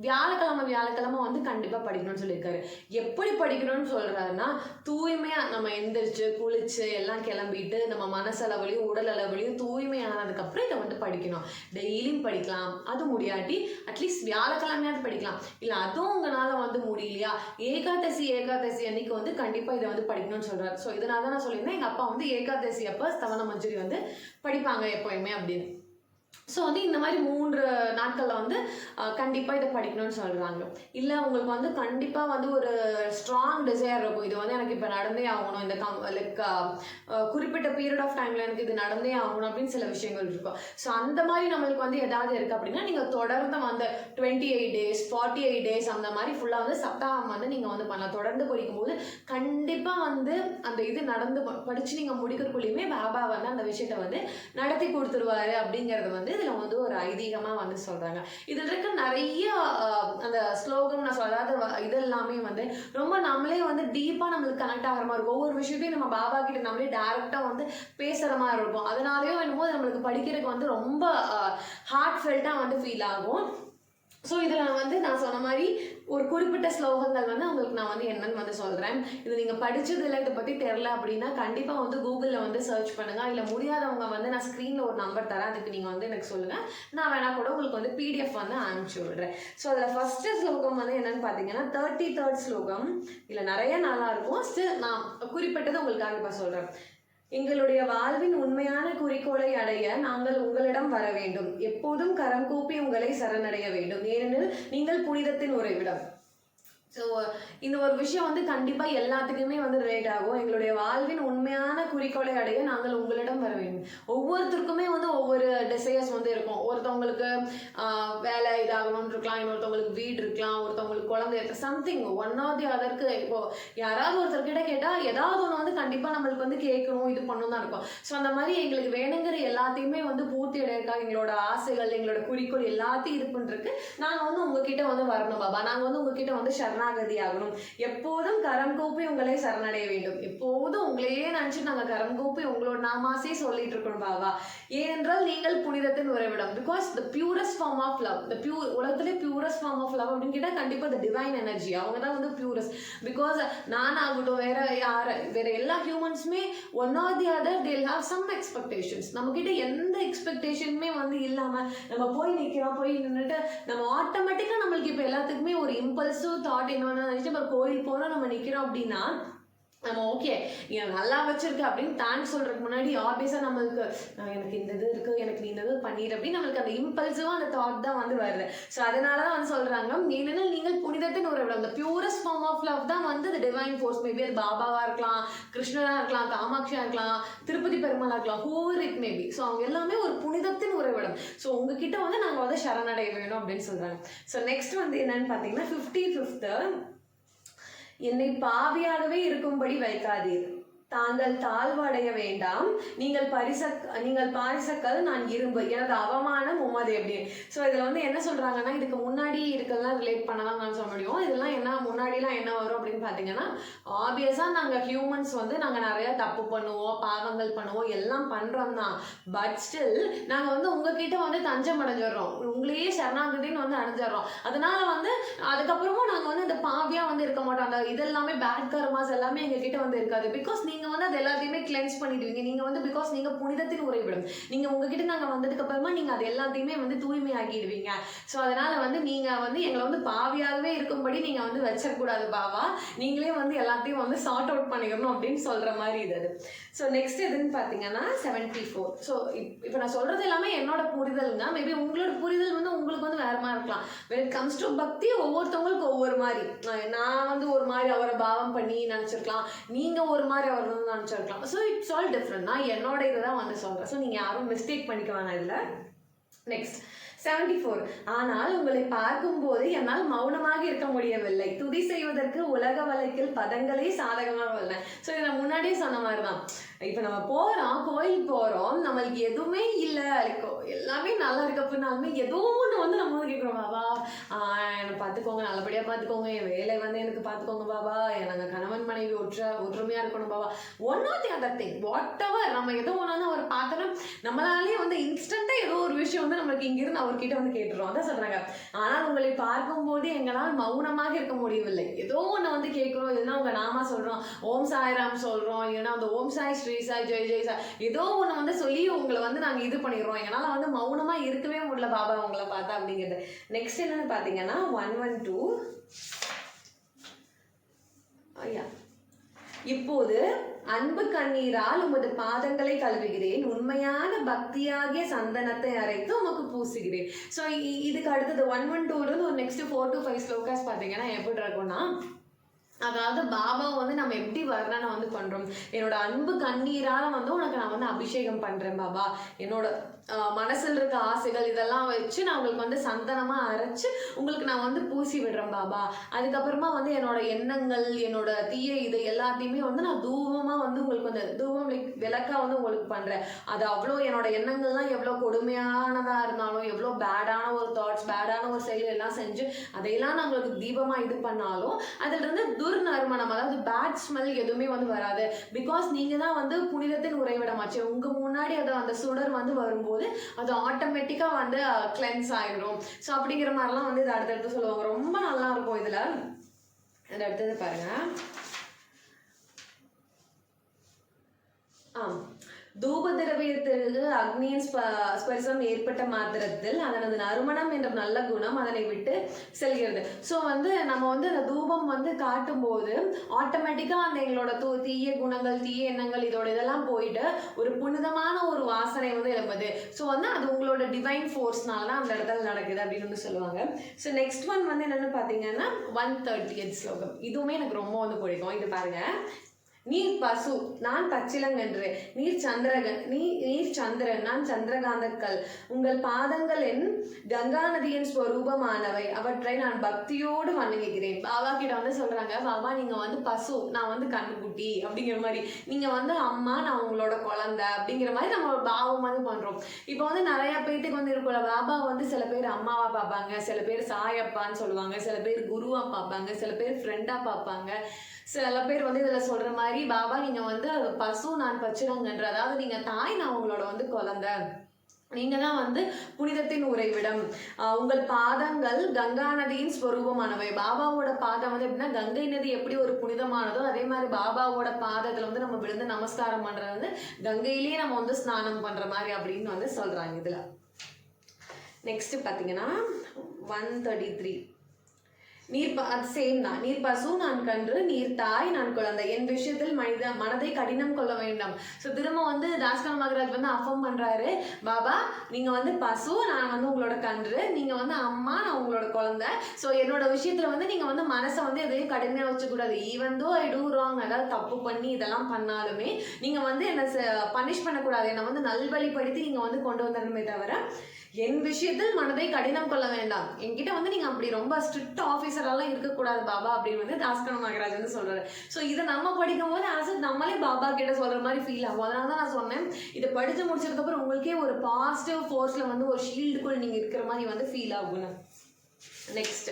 வியாழக்கிழமை வந்து கண்டிப்பாக படிக்கணும்னு சொல்லியிருக்காரு. எப்படி படிக்கணும்னு சொல்கிறாருன்னா, தூய்மையாக நம்ம எந்திரிச்சு குளிச்சு எல்லாம் கிளம்பிட்டு நம்ம மனசளவுலையும் உடல் அளவுலையும் தூய்மையானதுக்கப்புறம் இதை வந்து படிக்கணும். டெய்லியும் படிக்கலாம். அது முடியாட்டி அட்லீஸ்ட் வியாழக்கிழமையாவது படிக்கலாம். இல்லை அதுவும் உங்களால் வந்து முடியலையா, ஏகாதசி அன்னைக்கு வந்து கண்டிப்பாக இதை வந்து படிக்கணும்னு சொல்கிறார். ஸோ இதனால தான் நான் சொல்லியிருந்தேன், எங்கள் அப்பா வந்து ஏகாதசி அப்போ ஸ்தவன மஞ்சரி வந்து படிப்பாங்க எப்போயுமே அப்படின்னு. ஸோ வந்து இந்த மாதிரி 3 நாட்களில் வந்து கண்டிப்பாக இதை படிக்கணும்னு சொல்கிறாங்க. இல்லை உங்களுக்கு வந்து கண்டிப்பாக வந்து ஒரு ஸ்ட்ராங் டிசையர் இருக்கும், இது வந்து எனக்கு இப்போ நடந்தே ஆகணும், இந்த லைக் குறிப்பிட்ட பீரியட் ஆஃப் டைமில் எனக்கு இது நடந்தே ஆகணும் அப்படின்னு சில விஷயங்கள் இருக்கும். ஸோ அந்த மாதிரி நம்மளுக்கு வந்து எதாவது இருக்குது அப்படின்னா நீங்கள் தொடர்ந்து வந்து 28 days 48 days அந்த மாதிரி ஃபுல்லாக வந்து சப்தாகம் வந்து நீங்கள் வந்து பண்ணலாம். தொடர்ந்து படிக்கும்போது கண்டிப்பாக வந்து அந்த இது நடந்து படித்து நீங்கள் முடிக்கிறக்குள்ளேயுமே பாபா வந்து அந்த விஷயத்தை வந்து நடத்தி கொடுத்துருவாரு அப்படிங்கிறது வந்து இதில் வந்து ஒரு ஐதீகமாக வந்து சொல்கிறாங்க. இதில் இருக்க நிறைய அந்த ஸ்லோகம் நான் சொல்லாத இது எல்லாமே வந்து ரொம்ப நம்மளே வந்து டீப்பாக நம்மளுக்கு கனெக்ட் ஆகிற மாதிரி இருக்கும். ஒவ்வொரு விஷயத்தையும் நம்ம பாபா கிட்ட நம்மளே டேரெக்டாக வந்து பேசுகிற மாதிரி இருக்கும். அதனாலேயும் என்னமோ நம்மளுக்கு படிக்கிறதுக்கு வந்து ரொம்ப ஹார்ட் ஃபெல்ட்டாக வந்து ஃபீல் ஆகும். ஸோ இதில் வந்து நான் சொன்ன மாதிரி ஒரு குறிப்பிட்ட ஸ்லோகங்கள் வந்து உங்களுக்கு நான் வந்து என்னன்னு வந்து சொல்கிறேன். இது நீங்கள் படித்ததில் இதை பற்றி தெரில அப்படின்னா கண்டிப்பாக வந்து கூகுளில் வந்து சர்ச் பண்ணுங்கள். இல்லை முடியாதவங்க வந்து நான் ஸ்க்ரீனில் ஒரு நம்பர் தரேன், அதுக்கு நீங்கள் வந்து எனக்கு சொல்லுங்கள், நான் வேணா கூட உங்களுக்கு வந்து PDF வந்து அனுப்பிச்சி விடுறேன். ஸோ அதில் ஃபஸ்ட்டு ஸ்லோகம் வந்து என்னென்னு பார்த்தீங்கன்னா 33rd ஸ்லோகம். இதில் நிறைய நல்லா இருக்கும், ஸ்டில் நான் குறிப்பிட்டது உங்களுக்காக இப்போ சொல்கிறேன். எங்களுடைய வாழ்வின் உண்மையான குறிக்கோளை அடைய நாங்கள் உங்களிடம் வர வேண்டும். எப்போதும் கரம் கூப்பி உங்களை சரணடைய வேண்டும். ஏனெனில் நீங்கள் புனிதத்தின் உறைவிடம். ஸோ இந்த ஒரு விஷயம் வந்து கண்டிப்பாக எல்லாத்துக்குமே வந்து ரிலேட் ஆகும். எங்களுடைய வாழ்வின் உண்மையான குறிக்கோளை அடைய நாங்கள் உங்களிடம் வர வேண்டும். ஒவ்வொருத்தருக்குமே வந்து ஒவ்வொரு டிசைர்ஸ் வந்து இருக்கும். ஒருத்தவங்களுக்கு வேலை இதாகணும்னு இருக்கலாம், இன்னொருத்தவங்களுக்கு வீடு இருக்கலாம், ஒருத்தவங்களுக்கு குழந்தை இருக்கலாம், சம்திங் ஒன் ஆர் தி அதற்கு. இப்போ யாராவது ஒருத்தர்கிட்ட கேட்டால் ஏதாவது ஒன்று வந்து கண்டிப்பாக நம்மளுக்கு வந்து கேட்கணும், இது பண்ணணும் தான் இருக்கும். ஸோ அந்த மாதிரி எங்களுக்கு வேணுங்கிற எல்லாத்தையுமே வந்து பூர்த்தி அடையக்கா எங்களோட ஆசைகள், எங்களோட குறிக்கோள் எல்லாத்தையும் இது பண்ணுறதுக்கு நாங்கள் வந்து உங்ககிட்ட வந்து வரணும் பாபா. நாங்கள் வந்து உங்ககிட்ட வந்து சரணாகதி ஆகணும். எப்போதும் கரம் கூப்பி உங்களை சரணடைய வேண்டும். எப்போதும் உங்களையே நினைச்சு நாங்க கரம் கூப்பி உங்களோட நாமாசே சொல்லிட்டு இருக்கணும் பாபா. ஏனென்றால் நீங்கள் புனிதத்தின் உறைவிடம். Because the purest form of love, the உலகத்திலே பியூரஸ்ட் ஃபார்ம் ஆஃப் லவ் அப்படின்னு கேட்டால் கண்டிப்பாக த டிவைன் எனர்ஜி அவங்க தான் வந்து பியூரஸ்ட். பிகாஸ் நான் ஆகட்டும், வேற எல்லா ஹியூமன்ஸுமே one or the other they'll have some expectations. நம்மக்கிட்ட எந்த எக்ஸ்பெக்டேஷனுமே வந்து இல்லாமல் நம்ம போய் நிற்கிறோம், போய் நின்றுட்டு நம்ம ஆட்டோமேட்டிக்காக நம்மளுக்கு இப்போ எல்லாத்துக்குமே ஒரு இம்பல்சிவ் தாட் இன்னொன்று நினச்சி இப்போ கோயில் போகிறோம், நம்ம நிற்கிறோம் அப்படின்னா நம்ம ஓகே நீ நல்லா வச்சிருக்க அப்படின்னு தேங்க்ஸ் சொல்றதுக்கு முன்னாடி ஆப்வியஸாக நம்மளுக்கு எனக்கு இந்த இது இருக்கு, எனக்கு நீ இந்த இது பண்ணிடு அப்படின்னு நம்மளுக்கு அந்த இம்பல்சிவாக அந்த தாட் தான் வந்து வருது. ஸோ அதனால தான் வந்து சொல்றாங்க, ஏனெனில் நீங்கள் புனிதத்தின் உறைவிடம். அந்த பியூரஸ்ட் ஃபார்ம் ஆஃப் லவ் தான் வந்து இந்த டிவைன் ஃபோர்ஸ். மேபி அது பாபாவா இருக்கலாம், கிருஷ்ணனா இருக்கலாம், காமாட்சியா இருக்கலாம், திருப்பதி பெருமாளா இருக்கலாம், ஹூவர் இட் மேபி. ஸோ அவங்க எல்லாமே ஒரு புனிதத்தின் உறைவிடம். ஸோ உங்ககிட்ட வந்து நாங்கள் வந்து சரணடைய வேணும் அப்படின்னு சொல்றாங்க. ஸோ நெக்ஸ்ட் வந்து என்னன்னு பார்த்தீங்கன்னா 55th, என்னை பாவியாகவே இருக்கும்படி வைக்காதீர். தாங்கள் தாழ்வடைய வேண்டாம். நீங்கள் பாரிசக்கல், நான் இரும்பு, எனது அவமானம் உமது எப்படி. ஸோ இதில் வந்து என்ன சொல்கிறாங்கன்னா, இதுக்கு முன்னாடி இருக்கலாம் ரிலேட் பண்ணலாம் நான் சொல்ல முடியும். இதெல்லாம் என்ன முன்னாடிலாம் என்ன வரும் அப்படின்னு பார்த்தீங்கன்னா, ஆப்வியஸாக நாங்கள் ஹியூமன்ஸ் வந்து நாங்கள் நிறையா தப்பு பண்ணுவோம், பாவங்கள் பண்ணுவோம், எல்லாம் பண்ணுறோம் தான். பட் ஸ்டில் நாங்கள் வந்து உங்ககிட்ட வந்து தஞ்சம் அடைஞ்சிடறோம், உங்களையே சரணாகதின்னு வந்து அடைஞ்சிடறோம். அதனால வந்து அதுக்கப்புறமும் நாங்கள் வந்து அந்த பாவியாக வந்து இருக்க மாட்டோம். அந்த இதெல்லாமே பேட் கர்மாஸ் எல்லாமே எங்ககிட்ட வந்து இருக்காது. பிகாஸ் நீங்கள் வந்து அது எல்லாத்தையுமே கிளென்ஸ் பண்ணிடுவீங்க. நீங்கள் வந்து பிகாஸ் நீங்கள் புனிதத்தின் உறைவிடும். நீங்கள் உங்ககிட்ட நாங்கள் வந்ததுக்கு அப்புறமா நீங்கள் அது எல்லாத்தையுமே வந்து தூய்மையாக்கிடுவீங்க. ஸோ அதனால வந்து நீங்கள் வந்து எங்களை வந்து பாவியாகவே இருக்கும்படி நீங்கள் வந்து வச்சிடக்கூடாது பாவா. நீங்களே வந்து எல்லாத்தையும் வந்து சார்ட் அவுட் பண்ணிக்கணும் அப்படின்னு சொல்கிற மாதிரி இது. ஸோ நெக்ஸ்ட் எதுன்னு பார்த்தீங்கன்னா 74. ஸோ இப்போ நான் சொல்கிறது எல்லாமே என்னோட புரிதலுங்க. மேபி உங்களோட புரிதல் வந்து உங்களுக்கு வந்து வேறு மாதிரி இருக்கலாம். when it comes to பக்தி ஒவ்வொருத்தவங்களுக்கு ஒவ்வொரு மாதிரி. நான் வந்து ஒரு மாதிரி அவரை பாவம் பண்ணி நினச்சிருக்கலாம், நீங்கள் ஒரு மாதிரி அவர் வந்து நினச்சிருக்கலாம். So it's all different. நான் என்னோட இதை தான் வந்து சொல்கிறேன். ஸோ நீங்கள் யாரும் மிஸ்டேக் பண்ணிக்க வேணாம் இதில். நெக்ஸ்ட் 74. ஆனால் உங்களை பார்க்கும்போது என்னால் மௌனமாக இருக்க முடியவில்லை. துதி செய்வதற்கு உலக வழக்கில் பதங்களே சாதகமாக உள்ளன. ஸோ இதை நான் முன்னாடியே சொன்ன மாதிரி தான். இப்போ நம்ம போகிறோம், கோயில் போகிறோம், நம்மளுக்கு எதுவுமே இல்லை, எல்லாமே நல்லா இருக்க அப்படின்னாலுமே ஏதோ ஒன்று வந்து நம்ம வந்து கேட்குறோம், பாபா என்னை பார்த்துக்கோங்க, நல்லபடியாக பார்த்துக்கோங்க, என் வேலை வந்து எனக்கு பார்த்துக்கோங்க பாபா, நாங்கள் கணவன் மனைவி ஒற்றுமையாக இருக்கணும் Baba. One or the other thing, whatever நம்ம ஏதோ ஒன்று அவர் பார்த்தோன்னா நம்மளாலேயே வந்து இன்ஸ்டண்ட்டாக ஏதோ ஒரு விஷயம் வந்து நம்மளுக்கு இங்கிருந்து அவர்கிட்ட வந்து கேட்டுருவோம். அதான் சொல்கிறாங்க, ஆனால் உங்களை பார்க்கும்போது எங்களால் மௌனமாக இருக்க முடியவில்லை. ஏதோ ஒன்று வந்து கேட்குறோம், இல்லைன்னா உங்கள் நாமா சொல்கிறோம், ஓம் சாய்ராம் சொல்கிறோம், இல்லைன்னா அந்த ஓம் சாய் ஸ்ரீ சாய் ஜெய் ஜெய் சாய் ஏதோ ஒன்று வந்து சொல்லி உங்களை வந்து நாங்கள் இது பண்ணிடுறோம். எங்களால் வந்து மௌனமாக இருக்கவே முடியல பாபா உங்களை பார்த்தா அப்படிங்கிறது. நெக்ஸ்ட் என்னன்னு பார்த்தீங்கன்னா 112. இப்போது அன்பு கண்ணீரால் உமது பாதங்களை கழுவுகிறேன், உண்மையான பக்தியாகிய சந்தனத்தை அரைத்து உமக்கு பூசுகிறேன். ஸோ இதுக்கு அடுத்தது 112 ஒரு நெக்ஸ்ட் 4 to 5 ஸ்லோகாஸ் பார்த்தீங்கன்னா எப்படி இருக்கும்னா, அதாவது பாபா வந்து நம்ம எப்படி வர்ணனை வந்து பண்ணுறோம், என்னோட அன்பு கண்ணீரால் வந்து உனக்கு நான் வந்து அபிஷேகம் பண்ணுறேன் பாபா, என்னோட மனசில் இருக்க ஆசைகள் இதெல்லாம் வச்சு நான் உங்களுக்கு வந்து சந்தனமாக அரைச்சி உங்களுக்கு நான் வந்து பூசி விடுறேன் பாபா. அதுக்கப்புறமா வந்து என்னோட எண்ணங்கள், என்னோட தீய இது எல்லாத்தையுமே வந்து நான் தூவமாக வந்து உங்களுக்கு வந்து தூவம் விளக்காக வந்து உங்களுக்கு பண்ணுறேன். அது அவ்வளோ என்னோட எண்ணங்கள்லாம் எவ்வளோ கொடுமையானதாக இருந்தாலும், எவ்வளோ பேடான ஒரு தாட்ஸ், பேடான ஒரு செயல் எல்லாம் செஞ்சு அதையெல்லாம் நான் உங்களுக்கு தீபமாக இது பண்ணாலும் அதிலிருந்து துர்நறுமணம், அதாவது பேட் ஸ்மெல் எதுவுமே வந்து வராது. பிகாஸ் நீங்க தான் வந்து புனிதத்தின் உறைவிடமாச்சு. உங்க முன்னாடி அந்த சுடர் வந்து வரும்போது அது ஆட்டோமேட்டிக்கா வந்து கிளென்ஸ் ஆயிடும். ஸோ அப்படிங்கிற மாதிரிலாம் வந்து இது அடுத்தடுத்து சொல்லுவாங்க. ரொம்ப நல்லா இருக்கும் இதுல. அடுத்தது பாருங்க. தூப திரவியத்திற்கு அக்னியின் ஸ்பர்சம் ஏற்பட்ட மாத்திரத்தில் அதனது நறுமணம் என்ற நல்ல குணம் அதனை விட்டு செல்கிறது. ஸோ வந்து நம்ம வந்து அந்த தூபம் வந்து காட்டும் போது ஆட்டோமேட்டிக்காக அந்த எங்களோட தீய குணங்கள், தீய எண்ணங்கள், இதெல்லாம் போயிட்டு ஒரு புனிதமான ஒரு வாசனை வந்து எழும்புது. ஸோ வந்து அது உங்களோட டிவைன் ஃபோர்ஸ்னால தான் அந்த இடத்துல நடக்குது அப்படின்னு வந்து சொல்லுவாங்க. ஸோ நெக்ஸ்ட் ஒன் வந்து என்னன்னு பார்த்தீங்கன்னா 130th ஸ்லோகம். இதுவுமே எனக்கு ரொம்ப வந்து பிடிக்கும். இது பாருங்க. நீர் பசு நான் பச்சிலங்கன்று, நீர் சந்திரன் நான் சந்திரகாந்தக்கல், உங்கள் பாதங்கள் என் கங்கா நதியின் ஸ்வரூபமானவை, அவற்றை நான் பக்தியோடு வணங்குகிறேன். பாபா கிட்ட வந்து சொல்றாங்க, பாபா நீங்க வந்து பசு, நான் வந்து கண்ணுக்குட்டி அப்படிங்கிற மாதிரி, நீங்க வந்து அம்மா, நான் உங்களோட குழந்தை அப்படிங்கிற மாதிரி நம்ம பாவம் வந்து பண்றோம். இப்போ வந்து நிறைய பேர்த்துக்கு வந்து இருக்குல்ல, பாபா வந்து சில பேர் அம்மாவா பார்ப்பாங்க, சில பேர் சாயப்பான்னு சொல்லுவாங்க, சில பேர் குருவா பார்ப்பாங்க, சில பேர் ஃப்ரெண்டா பார்ப்பாங்க, சில பேர் வந்து இதில் சொல்கிற மாதிரி பாபா நீங்கள் வந்து பசு நான் பச்சிலங்கன்று, அதாவது நீங்கள் தாய், நான் உங்களோட வந்து குழந்தை, நீங்க தான் வந்து புனிதத்தின் உறைவிடம், உங்கள் பாதங்கள் கங்கா நதியின் ஸ்வரூபமானவை. பாபாவோட பாதம் வந்து எப்படின்னா, கங்கை நதி எப்படி ஒரு புனிதமானதோ அதே மாதிரி பாபாவோட பாதத்துல வந்து நம்ம விழுந்து நமஸ்காரம் பண்றது வந்து கங்கையிலேயே நம்ம வந்து ஸ்நானம் பண்ற மாதிரி அப்படின்னு வந்து சொல்றாங்க இதுல. நெக்ஸ்ட் பாத்தீங்கன்னா 133. அது சேம் தான். நீர் பசு நான் கன்று, நீர் தாய் நான் குழந்தை, என் விஷயத்தில் மனதை கடினம் கொள்ள வேண்டாம். ஸோ திரும்ப வந்து தாஸ்கன் மகராஜ் வந்து அஃபர்ம் பண்றாரு, பாபா நீங்க வந்து பசு, நான் வந்து உங்களோட கன்று, நீங்க வந்து அம்மா, நான் உங்களோட குழந்தை. ஸோ என்னோட விஷயத்துல வந்து நீங்க வந்து மனசை வந்து எதையும் கடுமையாக வச்சுக்கூடாது. ஈவன் தோ ஐ டூ ராங், அதாவது தப்பு பண்ணி இதெல்லாம் பண்ணாலுமே நீங்க வந்து என்ன பனிஷ் பண்ணக்கூடாது, என்னை வந்து நல்வழிப்படுத்தி நீங்க வந்து கொண்டு வந்தணுமே தவிர என் விஷயத்தில் மனதை கடினம் கொள்ள வேண்டாம். என்கிட்ட வந்து நீங்க அப்படி ரொம்ப ஸ்ட்ரிக்ட் ஆஃபீஸரெல்லாம் இருக்கக்கூடாது பாபா அப்படின்னு வந்து தாஸ்கன் மகராஜ் வந்து சொல்றாரு. ஸோ இதை நம்ம படிக்கும் போது ஆஸ் நம்மளே பாபா கிட்ட சொல்ற மாதிரி ஃபீல் ஆகும். அதனால தான் நான் சொன்னேன், இதை படிச்சு முடிச்சதுக்கு அப்புறம் உங்களுக்கே ஒரு பாசிட்டிவ் ஃபோர்ஸ்ல வந்து ஒரு ஷீல்டுக்குள் நீங்க இருக்கிற மாதிரி வந்து ஃபீல் ஆகும்னு. நெக்ஸ்ட்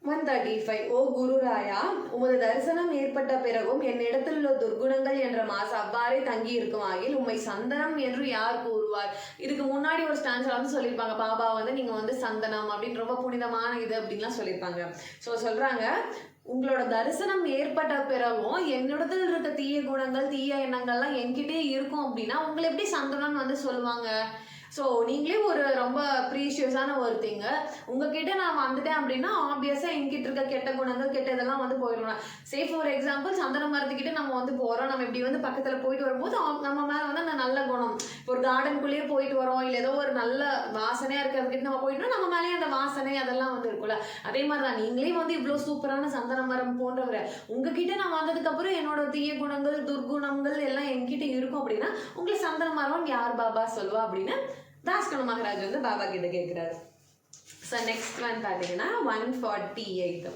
135. ஓ குருராயா, உமது தரிசனம் ஏற்பட்ட பிறகும் என்னிடத்தில் உள்ள துர்குணங்கள் என்ற மாசு அவ்வாறே தங்கி இருக்கும் ஆகில் உம்மை சந்தனம் என்று யார் கூறுவார். இதுக்கு முன்னாடி ஒரு ஸ்டான்ஸ்ல வந்து சொல்லியிருப்பாங்க, பாபா வந்து நீங்க வந்து சந்தனம் அப்படின்னு ரொம்ப புனிதமான இது அப்படின்லாம் சொல்லியிருப்பாங்க. ஸோ சொல்றாங்க, உங்களோட தரிசனம் ஏற்பட்ட பிறகும் என்னிடத்தில் இருக்க தீய குணங்கள், தீய எண்ணங்கள்லாம் என்கிட்டே இருக்கும் அப்படின்னா உங்களை எப்படி சந்தனம்னு வந்து சொல்லுவாங்க? ஸோ நீங்களே ஒரு ரொம்ப ப்ரீஷியஸான ஒரு திங்கு, உங்ககிட்ட நான் வந்துட்டேன் அப்படின்னா ஆப்வியஸாக என்கிட்ட இருக்க கெட்ட குணங்கள், கெட்ட இதெல்லாம் வந்து போயிடணும். சே ஃபார் எக்ஸாம்பிள், சந்தன மரத்துக்கிட்ட நம்ம வந்து போகிறோம், நம்ம இப்படி வந்து பக்கத்தில் போயிட்டு வரும்போது நம்ம மேலே வந்து அந்த நல்ல குணம், இப்போ ஒரு கார்டனுக்குள்ளேயே போயிட்டு வரோம், இல்லை ஏதோ ஒரு நல்ல வாசனையாக இருக்கிறதுக்கிட்ட நம்ம போயிட்டோம், நம்ம மேலேயே அந்த வாசனை அதெல்லாம் வந்து இருக்குல்ல. அதே மாதிரி தான் நீங்களே வந்து இவ்வளோ சூப்பரான சந்தன மரம் போன்றவரை, உங்ககிட்ட நான் வந்ததுக்கப்புறம் என்னோட தீய குணங்கள், துர்குணங்கள் எல்லாம் என்கிட்ட இருக்கும் அப்படின்னா உங்களை சந்தன மரம் யார் பாபா சொல்லுவா அப்படின்னு தாஸ்கன் மகராஜ் வந்து பாபா கிட்ட கேட்கிறாரு. ஸோ நெக்ஸ்ட் ஒன் பார்த்தீங்கன்னா 148.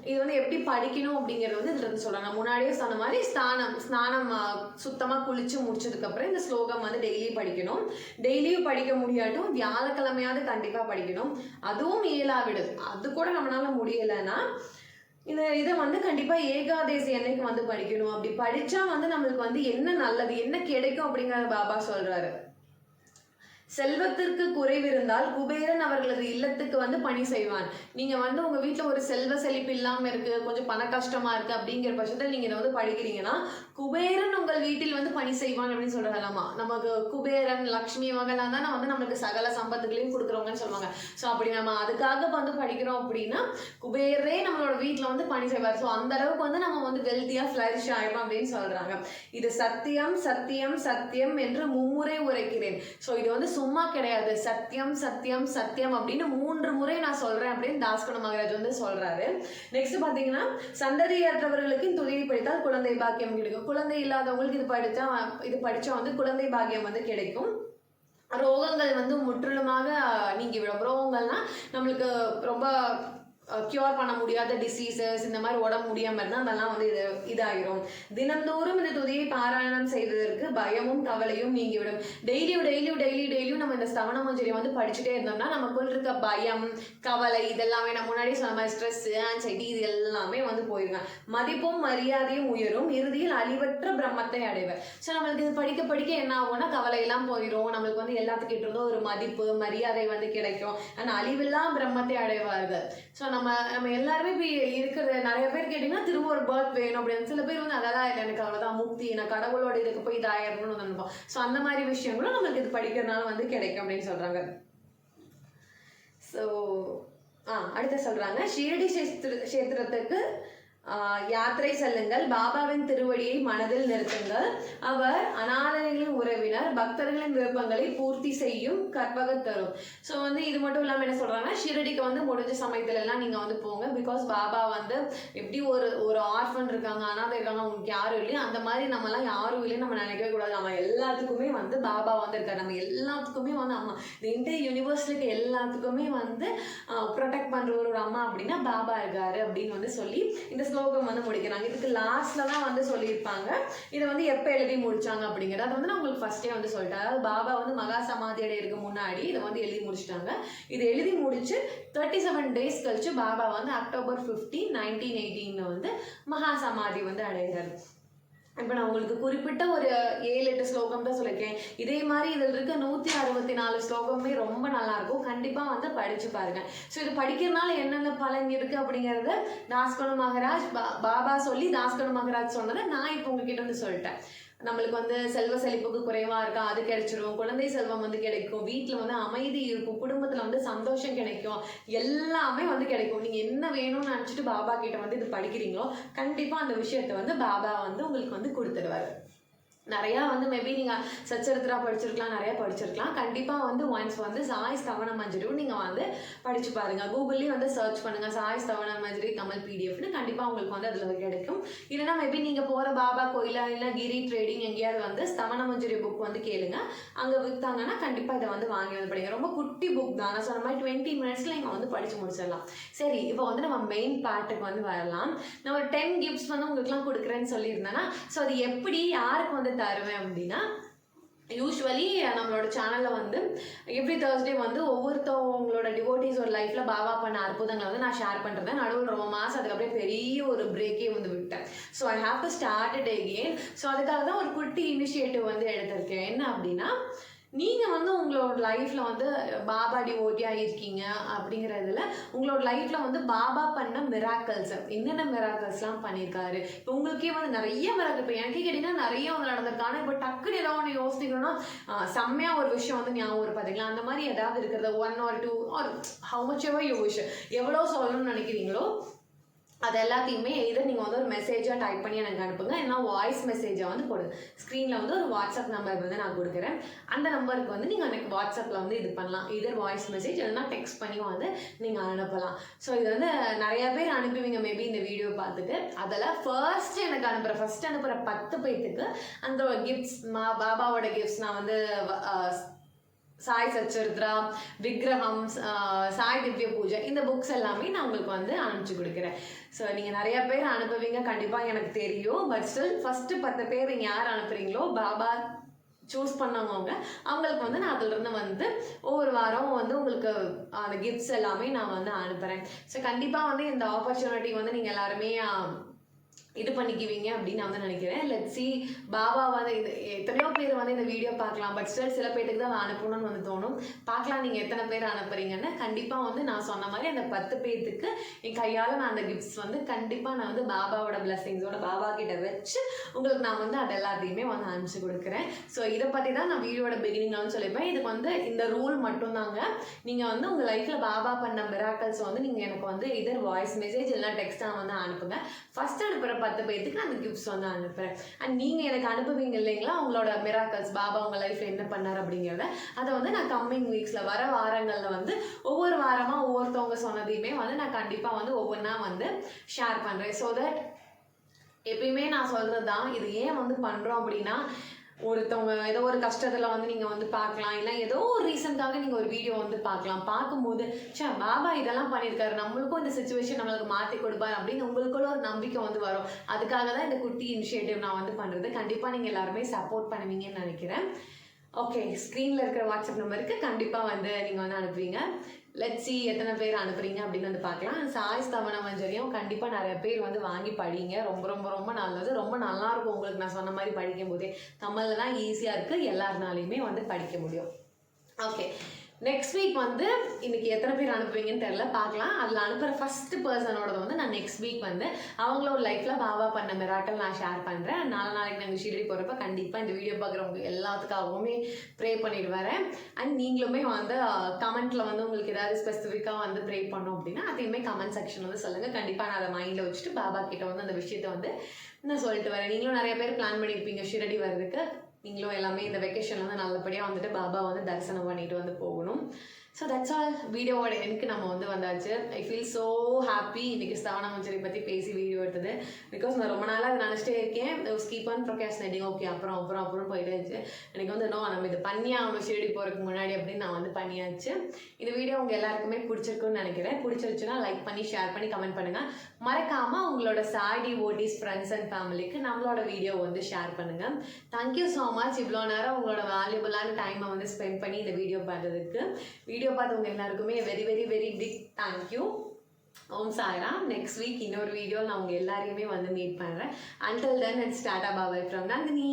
இது வந்து எப்படி படிக்கணும் அப்படிங்கிறது வந்து இதுல இருந்து சொல்றாங்க. முன்னாடியே சொன்ன மாதிரி ஸ்நானம் சுத்தமா குளிச்சு முடிச்சதுக்கு அப்புறம் இந்த ஸ்லோகம் வந்து டெய்லியும் படிக்கணும். டெய்லியும் படிக்க முடியாட்டும் வியாழக்கிழமையாவது கண்டிப்பா படிக்கணும். அதுவும் இயலாவிடுது, அது கூட நம்மளால முடியலைன்னா இதை வந்து கண்டிப்பா ஏகாதேசி அன்னைக்கு வந்து படிக்கணும். அப்படி படிச்சா வந்து நம்மளுக்கு வந்து என்ன நல்லது, என்ன கிடைக்கும் அப்படிங்கறத பாபா சொல்றாரு. செல்வத்திற்கு குறைவிருந்தால் குபேரன் அவர்களது இல்லத்துக்கு வந்து பணி செய்வான். நீங்க வந்து உங்க வீட்டுல ஒரு செல்வ செழிப்பு இல்லாம இருக்கு, கொஞ்சம் பண கஷ்டமா இருக்கு அப்படிங்கிற பட்சத்தில் நீங்க இதை வந்து படிக்கிறீங்கன்னா குபேரன் உங்கள் வீட்டில் வந்து பணி செய்வான் அப்படின்னு சொல்றாங்களாமா. நமக்கு குபேரன் லக்ஷ்மி இவங்கெல்லாம் தான் வந்து நம்மளுக்கு சகல சம்பத்துகளையும் கொடுக்குறவங்கன்னு சொல்லுவாங்க. ஸோ அப்படி நம்ம அதுக்காக வந்து படிக்கிறோம் அப்படின்னா குபேரே நம்மளோட வீட்டுல வந்து பணி செய்வார். ஸோ அந்த அளவுக்கு வந்து நம்ம வந்து வெல்த்தியா ஃபிளரிஷ் ஆயிடும் அப்படின்னு சொல்றாங்க. இது சத்தியம் சத்தியம் சத்தியம் என்று மும்முறை உரைக்கிறேன். ஸோ இது வந்து சும்மா கிடையாது, சத்தியம் சத்தியம் சத்தியம் அப்படின்னு 3 முறை நான் சொல்றேன் அப்படின்னு தாஸ்கன் மகராஜ் வந்து சொல்றாரு. நெக்ஸ்ட் பாத்தீங்கன்னா, சந்ததியற்றவர்களுக்கு இந்த உதவி படித்தால் குழந்தை பாக்கியம் கிடைக்கும். குழந்தை இல்லாதவங்களுக்கு இது படிச்சா வந்து குழந்தை பாக்கியம் வந்து கிடைக்கும். ரோகங்கள் வந்து முற்றிலுமாக நீங்கிவிடும். ரோகங்கள்னா நம்மளுக்கு ரொம்ப க்யூர் பண்ண முடியாத டிசீசஸ் இந்த மாதிரி உடம்பு முடியாமல் இருந்தால் அதெல்லாம் வந்து இதாகிரும். தினந்தோறும் இந்த துதியை பாராயணம் செய்வதற்கு பயமும் கவலையும் நீங்கிவிடும். டெய்லியும் நம்ம இந்த ஸ்தவன மஞ்சரி வந்து படிச்சுட்டே இருந்தோம்னா நமக்குள் இருக்க பயம் கவலை இதெல்லாமே நம்ம முன்னாடி சொன்ன மாதிரி ஸ்ட்ரெஸ் ஆன்சைட்டி இது எல்லாமே வந்து போயிருங்க. மதிப்பும் மரியாதையும் உயரும். இறுதியில் அழிவற்ற பிரம்மத்தை அடைவர். ஸோ நம்மளுக்கு இது படிக்க படிக்க என்ன ஆகும்னா கவலையெல்லாம் போயிடும். நம்மளுக்கு வந்து எல்லாத்துக்கிட்ட இருந்தும் ஒரு மதிப்பு மரியாதை வந்து கிடைக்கும். ஆனால் அழிவில்லா பிரம்மத்தை அடைவார்கள். ஸோ நம்ம எல்லாருமே இப்போ இருக்கிற நிறைய பேர் கேட்டிங்கன்னா திரும்ப ஒரு பர்த் வேணும் அப்படின்னு. சில பேர் வந்து அதெல்லாம் இல்லை, எனக்கு அவ்வளோதான் முக்தி, நான் கடவுளோட இதுக்கு போய் இதாயிரணும்னு நினைப்போம். ஸோ அந்த மாதிரி விஷயங்களும் நம்மளுக்கு இது படிக்கிறதுனால வந்து கிடைக்கும் அப்படின்னு சொல்கிறாங்க. ஸோ அடுத்து சொல்கிறாங்க, ஷீரடி கஷேத்திரத்துக்கு யாத்திரை செல்லுங்கள், பாபாவின் திருவடியை மனதில் நிறுத்துங்கள். அவர் அநாதர்களின் உறவினர், பக்தர்களின் விருப்பங்களை பூர்த்தி செய்யும் கற்பக தரும். ஸோ வந்து இது மட்டும் இல்லாமல் என்ன சொல்கிறாங்கன்னா, ஷீரடிக்கு வந்து முடிஞ்ச சமயத்துல எல்லாம் நீங்கள் வந்து போங்க. பிகாஸ் பாபா வந்து எப்படி ஒரு ஆர்ஃபன் இருக்காங்க, அனாதை இருக்காங்க, உங்களுக்கு யாரும் இல்லையா அந்த மாதிரி நம்மலாம் யாரும் இல்லைன்னு நம்ம நினைக்கவே கூடாது. நம்ம எல்லாத்துக்குமே வந்து பாபா வந்து இருக்காரு. நம்ம எல்லாத்துக்குமே வந்து அம்மா, இந்த இந்திய யூனிவர்ஸ்லுக்கு எல்லாத்துக்குமே வந்து ப்ரொடெக்ட் பண்ணுற ஒரு அம்மா அப்படின்னா பாபா இருக்காரு அப்படின்னு வந்து சொல்லி இந்த ஸ்லோகம் வந்து முடிக்கிறாங்க. இதுக்கு லாஸ்ட்ல தான் வந்து சொல்லியிருப்பாங்க இதை வந்து எப்போ எழுதி முடிச்சாங்க அப்படிங்கிறது. அது வந்து நான் உங்களுக்கு ஃபர்ஸ்டே வந்து சொல்லிட்டேன். அதாவது பாபா வந்து மகா சமாதி அடையிறதுக்கு முன்னாடி இதை வந்து எழுதி முடிச்சிட்டாங்க. இதை எழுதி முடிச்சு 37 days கழிச்சு பாபா வந்து October 15, 1918 வந்து மகா சமாதி வந்து அடைகிறார். இப்போ நான் உங்களுக்கு குறிப்பிட்ட ஒரு 7-8 ஸ்லோகம் தான் சொல்லியிருக்கேன். இதே மாதிரி இதில் இருக்க 164 ஸ்லோகமே ரொம்ப நல்லாயிருக்கும். கண்டிப்பாக வந்து படித்து பாருங்க. ஸோ இது படிக்கிறதுனால என்னென்ன பலன் இருக்குது அப்படிங்கிறத தாஸ்கனு மகராஜ் பாபா சொல்லி தாஸ்கனு மகராஜ் சொன்னதை நான் இப்போ உங்ககிட்ட வந்து சொல்லிட்டேன். நம்மளுக்கு வந்து செல்வ செழிப்புக்கு குறைவாக இருக்கா, அது கிடைச்சிரும். குழந்தை செல்வம் வந்து கிடைக்கும். வீட்டில் வந்து அமைதி இருக்கும். குடும்பத்தில் வந்து சந்தோஷம் கிடைக்கும். எல்லாமே வந்து கிடைக்கும். நீங்கள் என்ன வேணும்னு நினச்சிட்டு பாபா கிட்ட வந்து இது படிக்கிறீங்களோ கண்டிப்பாக அந்த விஷயத்தை வந்து பாபா வந்து உங்களுக்கு வந்து கொடுத்துடுவாரு. நிறையா வந்து மேபி நீங்கள் சச்சரித்திரா படிச்சிருக்கலாம், நிறையா படிச்சிருக்கலாம். கண்டிப்பாக வந்து ஒன்ஸ் வந்து சாய் ஸ்தவன மஞ்சரியும் நீங்கள் வந்து படித்து பாருங்கள். கூகுள்லேயும் வந்து சர்ச் பண்ணுங்கள் சாய் ஸ்தவன மஞ்சரி தமிழ் பிடிஎஃப்னு. கண்டிப்பாக உங்களுக்கு வந்து அதில் கிடைக்கும். இல்லைனா மேபி நீங்கள் போகிற பாபா கோயிலா இல்லை கிரி ட்ரேடிங் எங்கேயாவது வந்து ஸ்தவன மஞ்சரி புக் வந்து கேளுங்க. அங்கே விற்றாங்கன்னா கண்டிப்பாக இதை வந்து வாங்கி வந்து படிங்க. ரொம்ப குட்டி புக் தான். நான் சொன்ன மாதிரி 20 minutes நீங்கள் வந்து படித்து முடிச்சிடலாம். சரி, இப்போ வந்து நம்ம மெயின் பார்ட்டுக்கு வந்து வரலாம். நான் ஒரு 10 கிஃப்ட்ஸ் வந்து உங்களுக்குலாம் கொடுக்குறேன்னு சொல்லியிருந்தேன்னா, ஸோ அது எப்படி யாருக்கு வந்து தருவேன் அப்படின்னா, யூஸ்வலி நம்மளோட சேனலில் வந்து எவ்ரி தேர்ஸ்டே வந்து ஒவ்வொருத்தவங்களோட டிவோட்டிஸ் ஒரு லைஃப்பில் பாபா பண்ண அற்புதங்களை வந்து நான் ஷேர் பண்ணுறேன். நடுவில் ரொம்ப மாதம் அதுக்கப்புறம் பெரிய ஒரு பிரேக்கே வந்து விட்டேன். So I have to start it again. So அதுக்காக தான் ஒரு குட்டி இனிஷியேட்டிவ் வந்து எடுத்திருக்கேன். என்ன அப்படின்னா, நீங்கள் வந்து உங்களோட லைஃப்பில் வந்து பாபா டிவோட்டியாக இருக்கீங்க அப்படிங்கிறதுல உங்களோட லைஃப்பில் வந்து பாபா பண்ண மிராக்கல்ஸ் என்னென்ன மிராக்கல்ஸ்லாம் பண்ணியிருக்காரு. இப்போ உங்களுக்கே வந்து நிறைய மிராக்கல், இப்போ எனக்கே கேட்டிங்கன்னா நிறைய வந்து நடந்திருக்கு. ஆனால் இப்போ டக்குன்னு ஏதாவது ஒன்று யோசிக்கணும்னா செம்மையாக ஒரு விஷயம் வந்து ஞாபகம் ஒரு பார்த்தீங்களா, அந்த மாதிரி ஏதாவது இருக்கிறத 1 or 2 or how much ever you wish, எவ்வளோ சொல்லணும்னு நினைக்கிறீங்களோ அது எல்லாத்தையுமே இதை நீங்கள் வந்து ஒரு மெசேஜாக டைப் பண்ணி எனக்கு அனுப்புங்க. ஏன்னா வாய்ஸ் மெசேஜை வந்து போடுங்க. ஸ்க்ரீனில் வந்து ஒரு வாட்ஸ்அப் நம்பர் வந்து நான் கொடுக்குறேன். அந்த நம்பருக்கு வந்து நீங்கள் எனக்கு வாட்ஸ்அப்பில் வந்து இது பண்ணலாம். இதர் வாய்ஸ் மெசேஜ் இல்லைனா டெக்ஸ்ட் பண்ணியும் வந்து நீங்கள் அனுப்பலாம். ஸோ இது வந்து நிறையா பேர் அனுப்புவீங்க மேபி இந்த வீடியோ பார்த்துட்டு. அதில் ஃபர்ஸ்ட் அனுப்புகிற 10 பேத்துக்கு அந்த கிஃப்ட்ஸ் பாபாவோட கிஃப்ட்ஸ் நான் வந்து சாய் சச்சரித்ரா, விக்ரகம், சாய் திவ்ய பூஜை இந்த புக்ஸ் எல்லாமே நான் உங்களுக்கு வந்து அனுப்பிச்சு கொடுக்குறேன். ஸோ நீங்கள் நிறைய பேர் அனுப்புவீங்க கண்டிப்பாக எனக்கு தெரியும். பட் ஸ்டில் ஃபஸ்ட்டு 10 பேர் நீங்கள் யார் அனுப்புகிறீங்களோ பாபா சூஸ் பண்ணவங்க அவங்களுக்கு வந்து நான் அதிலிருந்து வந்து ஒவ்வொரு வாரம் வந்து உங்களுக்கு அந்த கிஃப்ட்ஸ் எல்லாமே நான் வந்து அனுப்புகிறேன். ஸோ கண்டிப்பாக வந்து இந்த ஆப்பர்ச்சுனிட்டி வந்து நீங்கள் எல்லாருமே இது பண்ணிக்குவீங்க அப்படின்னு நான் வந்து நினைக்கிறேன். லெட்ஸ் சி பாபா வந்து இது எத்தனையோ பேர் வந்து இந்த வீடியோ பார்க்கலாம். பட் ஸ்டில் சில பேருக்கு தான் அனுப்பணும்னு வந்து தோணும். பார்க்கலாம் நீங்கள் எத்தனை பேர் அனுப்புறீங்கன்னு. கண்டிப்பாக வந்து நான் சொன்ன மாதிரி அந்த 10 பேர்த்துக்கு என் கையால் நான் அந்த கிஃப்ட்ஸ் வந்து கண்டிப்பாக நான் வந்து பாபாவோட பிளெஸிங்ஸோட பாபா கிட்ட வச்சு உங்களுக்கு நான் வந்து அது எல்லாத்தையுமே வந்து அனுப்பிச்சு கொடுக்குறேன். ஸோ இதை பற்றி தான் நான் வீடியோட பிகினிங்கில் வந்து சொல்லியிருப்பேன். இதுக்கு வந்து இந்த ரூல் மட்டும்தாங்க. நீங்கள் வந்து உங்கள் லைஃப்பில் பாபா பண்ண மிராக்கல்ஸ் வந்து நீங்கள் எனக்கு வந்து இதர் வாய்ஸ் மெசேஜ் இல்லைனா டெக்ஸ்ட்டாக வந்து அனுப்புங்க. ஃபஸ்ட் அனுப்புகிற 10 பேருக்கு நான் அந்த கிஃப்ட்ஸ் வந்து அனுப்புகிறேன். அண்ட் நீங்கள் எனக்கு அனுப்புவீங்க இல்லைங்களா உங்களோட மிராக்கல்ஸ் பாபா உங்கள் லைஃப்பில் என்ன பண்ணார் அப்படிங்கிறத. அதை வந்து நான் கம்மிங் வீக்ஸில் வர வாரங்களில் வந்து ஒவ்வொரு வாரமாக ஒவ்வொருத்தவங்க சொன்னதையுமே வந்து நான் கண்டிப்பாக வந்து ஒவ்வொன்றா வந்து ஷேர் பண்ணுறேன். ஸோ தட் எப்பயுமே நான் சொல்கிறது தான், இது ஏன் வந்து பண்ணுறோம் அப்படின்னா ஒருத்தவங்க ஏதோ ஒரு கஷ்டத்தில் வந்து நீங்கள் வந்து பார்க்கலாம், இல்லை ஏதோ ஒரு ரீசனுக்காக நீங்கள் ஒரு வீடியோ வந்து பார்க்கலாம். பார்க்கும்போது சே பாபா இதெல்லாம் பண்ணியிருக்காரு, நம்மளுக்கும் இந்த சுச்சுவேஷன் நம்மளுக்கு மாற்றி கொடுப்பார் அப்படின்னு உங்களுக்குள்ள ஒரு நம்பிக்கை வந்து வரும். அதுக்காக தான் இந்த குட்டி இனிஷியேட்டிவ் நான் வந்து பண்ணுறது. கண்டிப்பாக நீங்கள் எல்லாருமே சப்போர்ட் பண்ணுவீங்கன்னு நினைக்கிறேன். ஓகே, ஸ்க்ரீனில் இருக்கிற வாட்ஸ்அப் நம்பருக்கு கண்டிப்பாக வந்து நீங்கள் வந்து அனுப்புவீங்க. லெட்ஸ் சி எத்தனை பேர் அனுப்புறீங்க அப்படின்னு வந்து பார்க்கலாம். சாய்ஸ் தவண மஞ்சரியும் கண்டிப்பாக நிறைய பேர் வந்து வாங்கி படிங்க. ரொம்ப ரொம்ப ரொம்ப நல்லது, ரொம்ப நல்லாயிருக்கும். உங்களுக்கு நான் சொன்ன மாதிரி படிக்கும் போதே தமிழில் தான் ஈஸியாக இருக்குது, எல்லாருனாலையுமே வந்து படிக்க முடியும். ஓகே, நெக்ஸ்ட் வீக் வந்து இன்னைக்கு எத்தனை பேர் அனுப்புவீங்கன்னு தெரியல, பார்க்கலாம். அதில் அனுப்புகிற ஃபஸ்ட்டு பர்சனோட வந்து நான் நெக்ஸ்ட் வீக் வந்து அவங்களோட லைஃப்பில் பாபா பண்ண மிராக்கல் நான் ஷேர் பண்ணுறேன். நாளைக்கு நாங்கள் ஷீரடி போகிறப்ப கண்டிப்பாக இந்த வீடியோ பார்க்குறவங்க எல்லாத்துக்காகவுமே ப்ரே பண்ணிட்டு வரேன். அண்ட் நீங்களுமே வந்து கமெண்ட்டில் வந்து உங்களுக்கு ஏதாவது ஸ்பெசிஃபிக்காக வந்து ப்ரே பண்ணோம் அப்படின்னா அதையுமே கமெண்ட் செக்ஷன் வந்து சொல்லுங்கள். கண்டிப்பாக நான் அதை மைண்டில் வச்சுட்டு பாபா கிட்ட வந்து அந்த விஷயத்தை வந்து நான் சொல்லிட்டு வரேன். நீங்களும் நிறைய பேர் பிளான் பண்ணியிருப்பீங்க ஷீரடி வர்றதுக்கு. நீங்களும் எல்லாமே இந்த வெக்கேஷனில் வந்து நல்லபடியாக வந்துட்டு பாபா வந்து தரிசனம் பண்ணிட்டு வந்து போகணும். So that's all. வீடியோவோட எனக்கு நம்ம வந்து வந்தாச்சு. ஐ ஃபீல் ஸோ ஹாப்பி இன்றைக்கி ஸ்தவன மஞ்சரி பற்றி பேசி வீடியோ எடுத்தது. பிகாஸ் நான் ரொம்ப நாளாக அதை நினச்சிட்டே இருக்கேன். Skip on ப்ரொகாஸ்டினேட்டிங். ஓகே அப்புறம் போயிட்டே இருந்துச்சு. எனக்கு வந்து நம்ம இது பண்ணி அவங்க ஷீரடி போகிறதுக்கு முன்னாடி அப்படின்னு நான் வந்து பண்ணியாச்சு. இந்த வீடியோ உங்கள் எல்லாருக்குமே பிடிச்சிருக்குன்னு நினைக்கிறேன். பிடிச்சிருச்சுன்னா லைக் பண்ணி ஷேர் பண்ணி கமெண்ட் பண்ணுங்கள். மறக்காமல் உங்களோட சாடி ஓட்டிஸ் ஃப்ரெண்ட்ஸ் அண்ட் ஃபேமிலிக்கு நம்மளோட வீடியோ வந்து ஷேர் பண்ணுங்கள். தேங்க்யூ ஸோ மச் இவ்வளோ நேரம் உங்களோட வேல்யூபிளான டைமை வந்து ஸ்பெண்ட் பண்ணி இந்த வீடியோ பார்த்ததுக்கு. வீடியோ பார்த்தவங்க எல்லாருக்குமே very very very big thank you. Om Sairam. Next week இன்னொரு வீடியோ நான் உங்கள் எல்லாரையுமே வந்து மீட் பண்ணுறேன். Until then it's tata bye bye from Nandini.